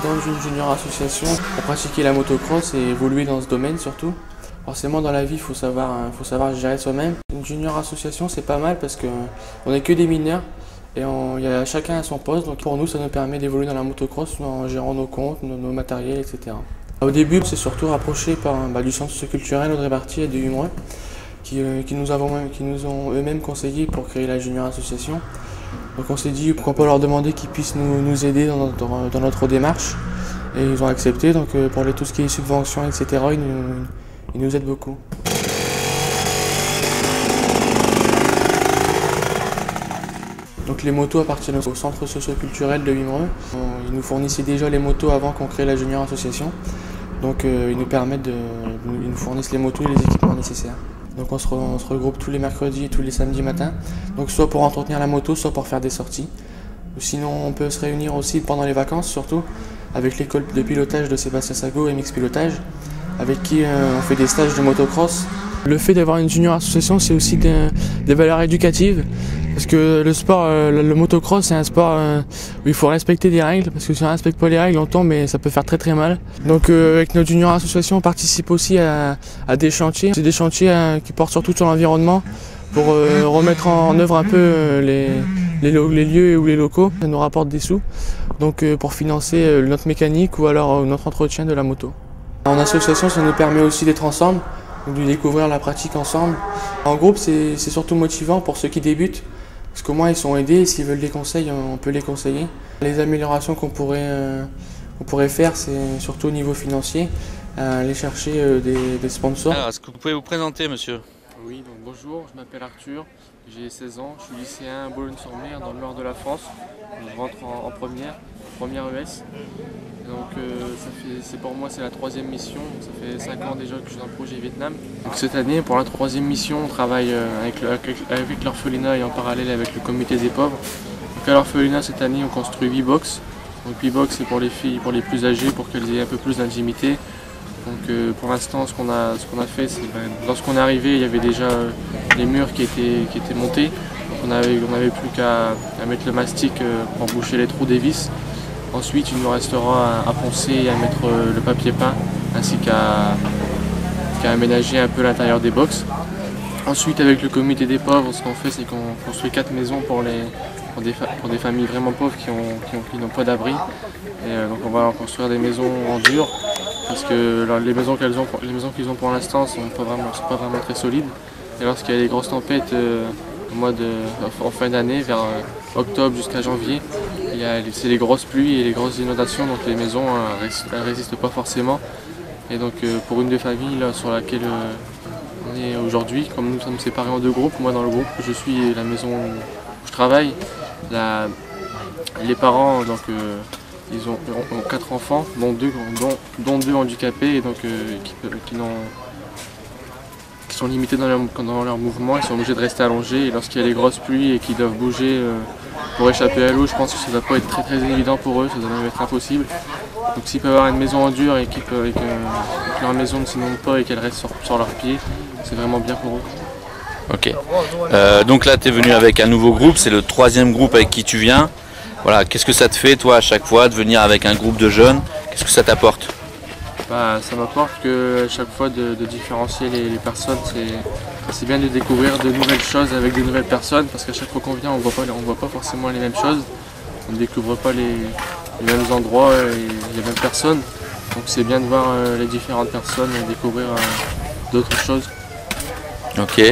président d'une junior association pour pratiquer la motocross et évoluer dans ce domaine surtout. Forcément dans la vie, il faut savoir gérer soi-même. Une junior association c'est pas mal parce qu'on n'est que des mineurs et chacun à son poste. Donc pour nous ça nous permet d'évoluer dans la motocross en gérant nos comptes, nos matériels, etc. Au début c'est surtout rapproché du centre socioculturel Audrey Barty et de Humreux qui nous ont eux-mêmes conseillé pour créer la junior association. Donc on s'est dit qu'on peut leur demander qu'ils puissent nous aider dans notre démarche et ils ont accepté. Donc pour tout ce qui est subventions, etc., ils nous aident beaucoup. Donc les motos appartiennent au centre socio-culturel de Humreux. Ils nous fournissaient déjà les motos avant qu'on crée la junior association. Donc ils nous fournissent les motos et les équipements nécessaires. Donc on se regroupe tous les mercredis et tous les samedis matins, donc soit pour entretenir la moto, soit pour faire des sorties. Sinon on peut se réunir aussi pendant les vacances, surtout avec l'école de pilotage de Sébastien Sago et Mix Pilotage, avec qui on fait des stages de motocross. Le fait d'avoir une junior association, c'est aussi des valeurs éducatives, parce que le sport, le motocross, c'est un sport où il faut respecter des règles, parce que si on ne respecte pas les règles, on tombe et ça peut faire très très mal. Donc avec notre junior association, on participe aussi à des chantiers. C'est des chantiers qui portent surtout sur l'environnement, pour remettre en œuvre un peu les lieux ou les locaux. Ça nous rapporte des sous, donc pour financer notre mécanique ou alors notre entretien de la moto. En association, ça nous permet aussi d'être ensemble, de découvrir la pratique ensemble. En groupe, c'est surtout motivant pour ceux qui débutent, parce qu'au moins ils sont aidés et s'ils veulent des conseils, on peut les conseiller. Les améliorations qu'on pourrait faire, c'est surtout au niveau financier, aller chercher des sponsors. Alors, est-ce que vous pouvez vous présenter, monsieur? Oui, donc bonjour, je m'appelle Arthur, j'ai 16 ans, je suis lycéen à Boulogne-sur-Mer dans le nord de la France. Je rentre en première ES. Donc c'est pour moi c'est la 3e mission, ça fait 5 ans déjà que je suis dans le projet Vietnam. Donc cette année pour la 3e mission on travaille avec l'orphelinat et en parallèle avec le comité des pauvres. Donc à l'orphelinat cette année on construit 8 box. Donc 8 box c'est pour les filles, pour les plus âgées, pour qu'elles aient un peu plus d'intimité. Donc pour l'instant ce qu'on a fait c'est lorsqu'on est arrivé il y avait déjà les murs qui étaient montés. Donc on avait plus qu'à mettre le mastic pour boucher les trous des vis. Ensuite, il nous restera à poncer et à mettre le papier peint, ainsi qu'à aménager un peu l'intérieur des box. Ensuite, avec le comité des pauvres, ce qu'on fait, c'est qu'on construit 4 maisons pour des familles vraiment pauvres qui n'ont pas d'abri. Donc on va construire des maisons en dur, parce que les maisons qu'ils ont pour l'instant ne sont pas vraiment très solides. Et lorsqu'il y a des grosses tempêtes, en fin d'année, vers octobre jusqu'à janvier, c'est les grosses pluies et les grosses inondations, donc les maisons elles résistent pas forcément. Et donc pour une des familles là, sur laquelle on est aujourd'hui, comme nous sommes séparés en 2 groupes, moi dans le groupe que je suis et la maison où je travaille, les parents donc, ils ont 4 enfants, dont 2 handicapés et donc, qui sont limités dans leur mouvement, ils sont obligés de rester allongés et lorsqu'il y a les grosses pluies et qu'ils doivent bouger pour échapper à l'eau, je pense que ça ne va pas être très évident pour eux, ça doit même être impossible. Donc s'ils peuvent avoir une maison en dur et que leur maison ne s'inonde pas et qu'elle reste sur leurs pieds, c'est vraiment bien pour eux. Ok. Donc là tu es venu avec un nouveau groupe, c'est le 3e groupe avec qui tu viens. Voilà, qu'est-ce que ça te fait toi à chaque fois de venir avec un groupe de jeunes? Qu'est-ce que ça t'apporte? Ça m'apporte que chaque fois de différencier les personnes, c'est bien de découvrir de nouvelles choses avec de nouvelles personnes, parce qu'à chaque fois qu'on vient on voit pas forcément les mêmes choses, on ne découvre pas les mêmes endroits et les mêmes personnes, donc c'est bien de voir les différentes personnes et découvrir d'autres choses. Ok,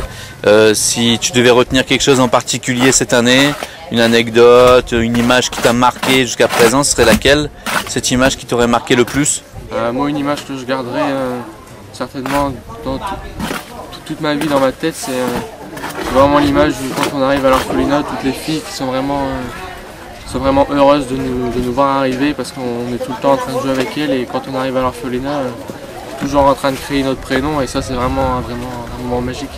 si tu devais retenir quelque chose en particulier cette année, une anecdote, une image qui t'a marqué jusqu'à présent, ce serait laquelle, cette image qui t'aurait marqué le plus? Moi, une image que je garderai certainement dans toute ma vie dans ma tête, c'est vraiment l'image où quand on arrive à l'orphelinat, toutes les filles qui sont vraiment heureuses de nous voir arriver, parce qu'on est tout le temps en train de jouer avec elles et quand on arrive à l'orphelinat, toujours en train de créer notre prénom et ça c'est vraiment un moment magique.